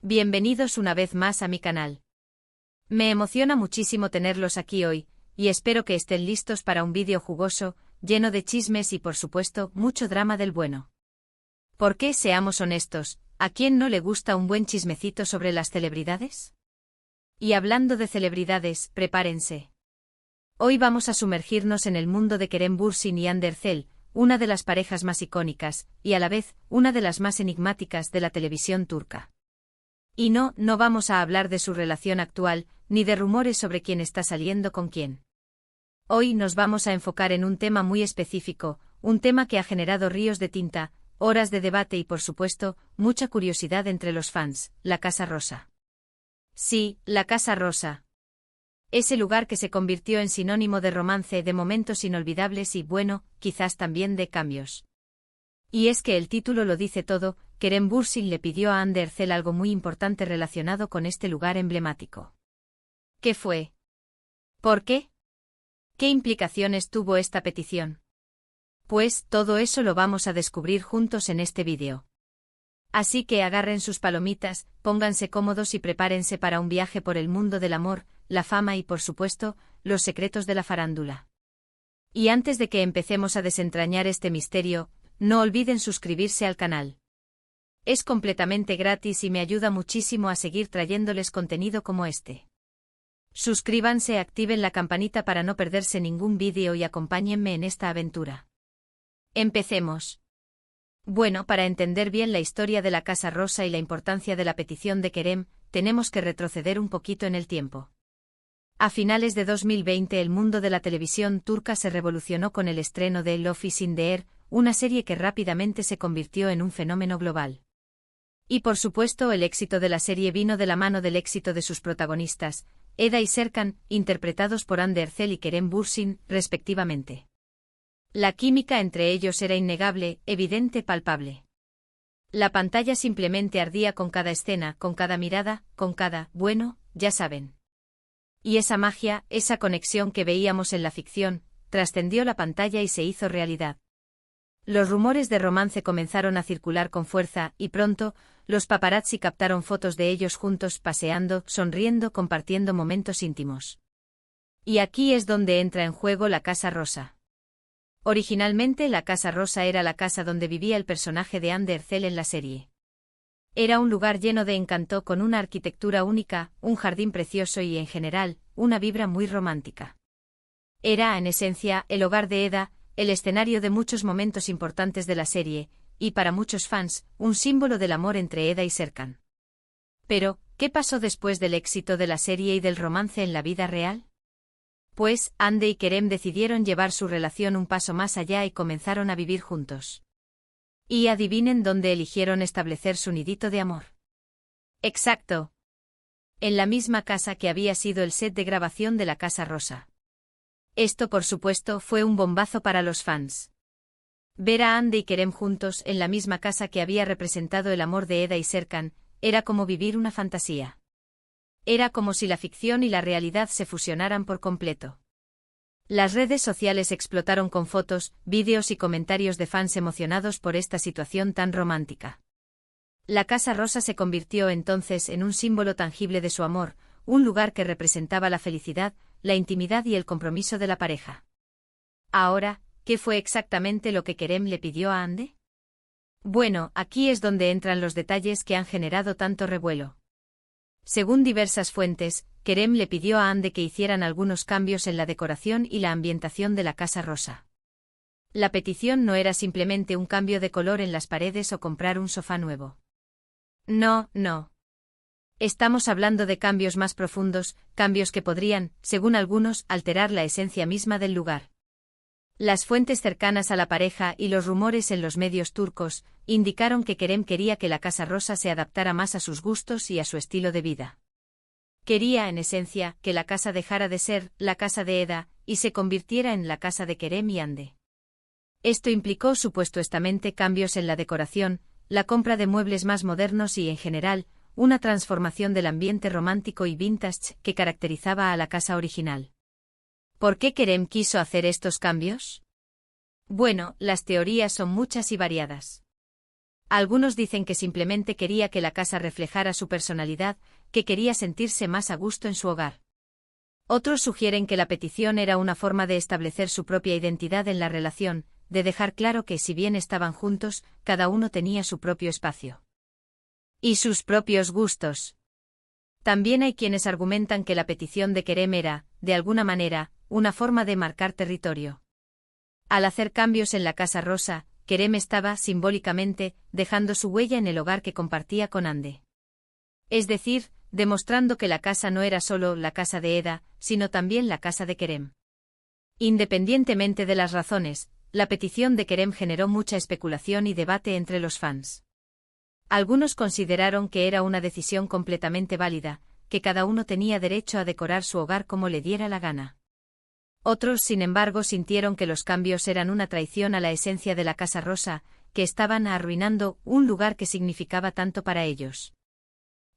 Bienvenidos una vez más a mi canal. Me emociona muchísimo tenerlos aquí hoy, y espero que estén listos para un vídeo jugoso, lleno de chismes y por supuesto, mucho drama del bueno. Porque, seamos honestos, ¿a quién no le gusta un buen chismecito sobre las celebridades? Y hablando de celebridades, prepárense. Hoy vamos a sumergirnos en el mundo de Kerem Bürsin y Hande Erçel, una de las parejas más icónicas, y a la vez, una de las más enigmáticas de la televisión turca. Y no vamos a hablar de su relación actual, ni de rumores sobre quién está saliendo con quién. Hoy nos vamos a enfocar en un tema muy específico, un tema que ha generado ríos de tinta, horas de debate y por supuesto, mucha curiosidad entre los fans, la Casa Rosa. Sí, la Casa Rosa. Ese lugar que se convirtió en sinónimo de romance, de momentos inolvidables y, bueno, quizás también de cambios. Y es que el título lo dice todo, Kerem Bürsin le pidió a Hande Erçel algo muy importante relacionado con este lugar emblemático. ¿Qué fue? ¿Por qué? ¿Qué implicaciones tuvo esta petición? Pues todo eso lo vamos a descubrir juntos en este vídeo. Así que agarren sus palomitas, pónganse cómodos y prepárense para un viaje por el mundo del amor, la fama y por supuesto, los secretos de la farándula. Y antes de que empecemos a desentrañar este misterio, no olviden suscribirse al canal. Es completamente gratis y me ayuda muchísimo a seguir trayéndoles contenido como este. Suscríbanse, activen la campanita para no perderse ningún vídeo y acompáñenme en esta aventura. Empecemos. Bueno, para entender bien la historia de la Casa Rosa y la importancia de la petición de Kerem, tenemos que retroceder un poquito en el tiempo. A finales de 2020 el mundo de la televisión turca se revolucionó con el estreno de Love is in the Air, una serie que rápidamente se convirtió en un fenómeno global. Y por supuesto el éxito de la serie vino de la mano del éxito de sus protagonistas, Eda y Serkan, interpretados por Hande Erçel y Kerem Bürsin, respectivamente. La química entre ellos era innegable, evidente, palpable. La pantalla simplemente ardía con cada escena, con cada mirada, con cada, bueno, ya saben. Y esa magia, esa conexión que veíamos en la ficción, trascendió la pantalla y se hizo realidad. Los rumores de romance comenzaron a circular con fuerza y pronto, los paparazzi captaron fotos de ellos juntos paseando, sonriendo, compartiendo momentos íntimos. Y aquí es donde entra en juego la Casa Rosa. Originalmente la Casa Rosa era la casa donde vivía el personaje de Hande Erçel en la serie. Era un lugar lleno de encanto con una arquitectura única, un jardín precioso y en general, una vibra muy romántica. Era, en esencia, el hogar de Eda, el escenario de muchos momentos importantes de la serie, y para muchos fans, un símbolo del amor entre Eda y Serkan. Pero, ¿qué pasó después del éxito de la serie y del romance en la vida real? Pues, Hande y Kerem decidieron llevar su relación un paso más allá y comenzaron a vivir juntos. Y adivinen dónde eligieron establecer su nidito de amor. Exacto. En la misma casa que había sido el set de grabación de la Casa Rosa. Esto por supuesto fue un bombazo para los fans. Ver a Hande y Kerem juntos en la misma casa que había representado el amor de Eda y Serkan, era como vivir una fantasía. Era como si la ficción y la realidad se fusionaran por completo. Las redes sociales explotaron con fotos, vídeos y comentarios de fans emocionados por esta situación tan romántica. La Casa Rosa se convirtió entonces en un símbolo tangible de su amor, un lugar que representaba la felicidad, la intimidad y el compromiso de la pareja. Ahora, ¿qué fue exactamente lo que Kerem le pidió a Hande? Bueno, aquí es donde entran los detalles que han generado tanto revuelo. Según diversas fuentes, Kerem le pidió a Hande que hicieran algunos cambios en la decoración y la ambientación de la Casa Rosa. La petición no era simplemente un cambio de color en las paredes o comprar un sofá nuevo. No. Estamos hablando de cambios más profundos, cambios que podrían, según algunos, alterar la esencia misma del lugar. Las fuentes cercanas a la pareja y los rumores en los medios turcos indicaron que Kerem quería que la Casa Rosa se adaptara más a sus gustos y a su estilo de vida. Quería, en esencia, que la casa dejara de ser la casa de Eda y se convirtiera en la casa de Kerem y Hande. Esto implicó supuestamente cambios en la decoración, la compra de muebles más modernos y, en general, una transformación del ambiente romántico y vintage que caracterizaba a la casa original. ¿Por qué Kerem quiso hacer estos cambios? Bueno, las teorías son muchas y variadas. Algunos dicen que simplemente quería que la casa reflejara su personalidad, que quería sentirse más a gusto en su hogar. Otros sugieren que la petición era una forma de establecer su propia identidad en la relación, de dejar claro que si bien estaban juntos, cada uno tenía su propio espacio. Y sus propios gustos. También hay quienes argumentan que la petición de Kerem era, de alguna manera, una forma de marcar territorio. Al hacer cambios en la Casa Rosa, Kerem estaba, simbólicamente, dejando su huella en el hogar que compartía con Hande. Es decir, demostrando que la casa no era solo la casa de Eda, sino también la casa de Kerem. Independientemente de las razones, la petición de Kerem generó mucha especulación y debate entre los fans. Algunos consideraron que era una decisión completamente válida, que cada uno tenía derecho a decorar su hogar como le diera la gana. Otros, sin embargo, sintieron que los cambios eran una traición a la esencia de la Casa Rosa, que estaban arruinando un lugar que significaba tanto para ellos.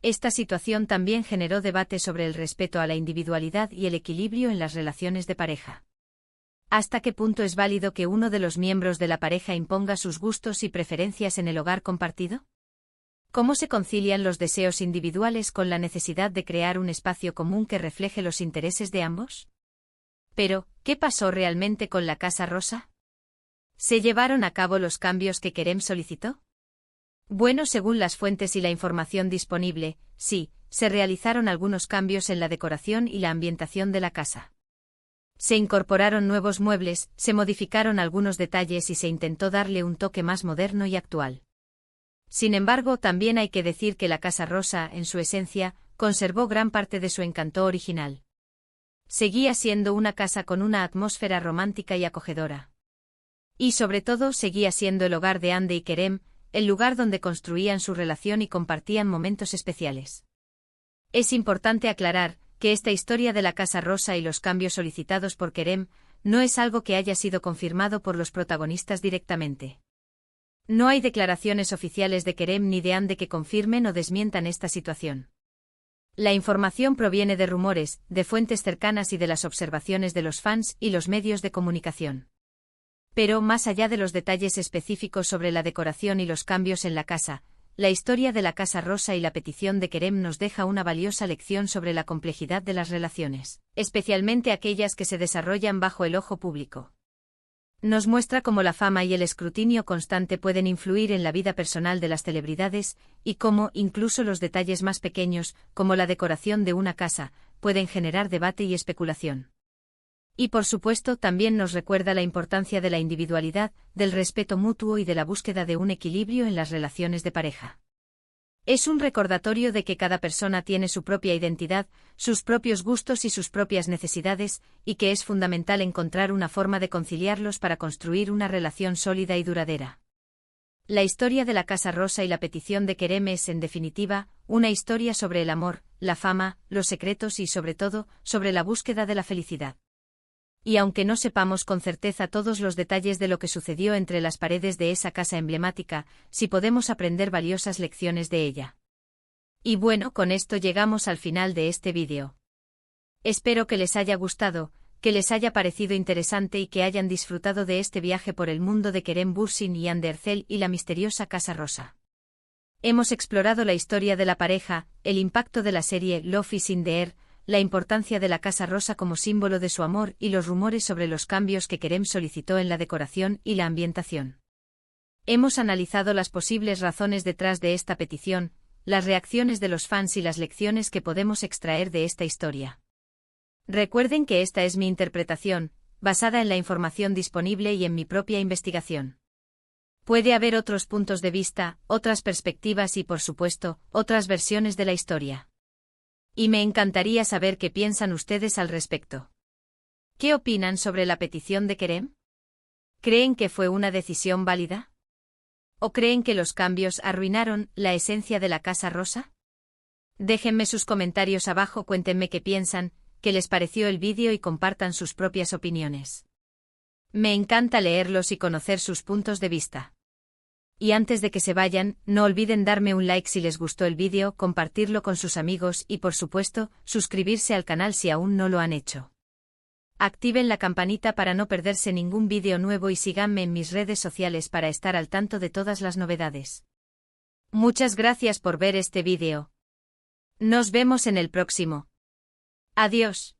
Esta situación también generó debate sobre el respeto a la individualidad y el equilibrio en las relaciones de pareja. ¿Hasta qué punto es válido que uno de los miembros de la pareja imponga sus gustos y preferencias en el hogar compartido? ¿Cómo se concilian los deseos individuales con la necesidad de crear un espacio común que refleje los intereses de ambos? Pero, ¿qué pasó realmente con la Casa Rosa? ¿Se llevaron a cabo los cambios que Kerem solicitó? Bueno, según las fuentes y la información disponible, sí, se realizaron algunos cambios en la decoración y la ambientación de la casa. Se incorporaron nuevos muebles, se modificaron algunos detalles y se intentó darle un toque más moderno y actual. Sin embargo, también hay que decir que la Casa Rosa, en su esencia, conservó gran parte de su encanto original. Seguía siendo una casa con una atmósfera romántica y acogedora. Y sobre todo, seguía siendo el hogar de Hande y Kerem, el lugar donde construían su relación y compartían momentos especiales. Es importante aclarar que esta historia de la Casa Rosa y los cambios solicitados por Kerem no es algo que haya sido confirmado por los protagonistas directamente. No hay declaraciones oficiales de Kerem ni de Hande que confirmen o desmientan esta situación. La información proviene de rumores, de fuentes cercanas y de las observaciones de los fans y los medios de comunicación. Pero, más allá de los detalles específicos sobre la decoración y los cambios en la casa, la historia de la Casa Rosa y la petición de Kerem nos deja una valiosa lección sobre la complejidad de las relaciones, especialmente aquellas que se desarrollan bajo el ojo público. Nos muestra cómo la fama y el escrutinio constante pueden influir en la vida personal de las celebridades, y cómo, incluso los detalles más pequeños, como la decoración de una casa, pueden generar debate y especulación. Y por supuesto también nos recuerda la importancia de la individualidad, del respeto mutuo y de la búsqueda de un equilibrio en las relaciones de pareja. Es un recordatorio de que cada persona tiene su propia identidad, sus propios gustos y sus propias necesidades, y que es fundamental encontrar una forma de conciliarlos para construir una relación sólida y duradera. La historia de la Casa Rosa y la petición de Kerem es, en definitiva, una historia sobre el amor, la fama, los secretos y, sobre todo, sobre la búsqueda de la felicidad. Y aunque no sepamos con certeza todos los detalles de lo que sucedió entre las paredes de esa casa emblemática, sí podemos aprender valiosas lecciones de ella. Y bueno, con esto llegamos al final de este vídeo. Espero que les haya gustado, que les haya parecido interesante y que hayan disfrutado de este viaje por el mundo de Kerem Bürsin y Hande Erçel y la misteriosa Casa Rosa. Hemos explorado la historia de la pareja, el impacto de la serie Love is in the Air, la importancia de la Casa Rosa como símbolo de su amor y los rumores sobre los cambios que Kerem solicitó en la decoración y la ambientación. Hemos analizado las posibles razones detrás de esta petición, las reacciones de los fans y las lecciones que podemos extraer de esta historia. Recuerden que esta es mi interpretación, basada en la información disponible y en mi propia investigación. Puede haber otros puntos de vista, otras perspectivas y, por supuesto, otras versiones de la historia. Y me encantaría saber qué piensan ustedes al respecto. ¿Qué opinan sobre la petición de Kerem? ¿Creen que fue una decisión válida? ¿O creen que los cambios arruinaron la esencia de la Casa Rosa? Déjenme sus comentarios abajo, cuéntenme qué piensan, qué les pareció el vídeo y compartan sus propias opiniones. Me encanta leerlos y conocer sus puntos de vista. Y antes de que se vayan, no olviden darme un like si les gustó el vídeo, compartirlo con sus amigos y, por supuesto, suscribirse al canal si aún no lo han hecho. Activen la campanita para no perderse ningún vídeo nuevo y síganme en mis redes sociales para estar al tanto de todas las novedades. Muchas gracias por ver este vídeo. Nos vemos en el próximo. Adiós.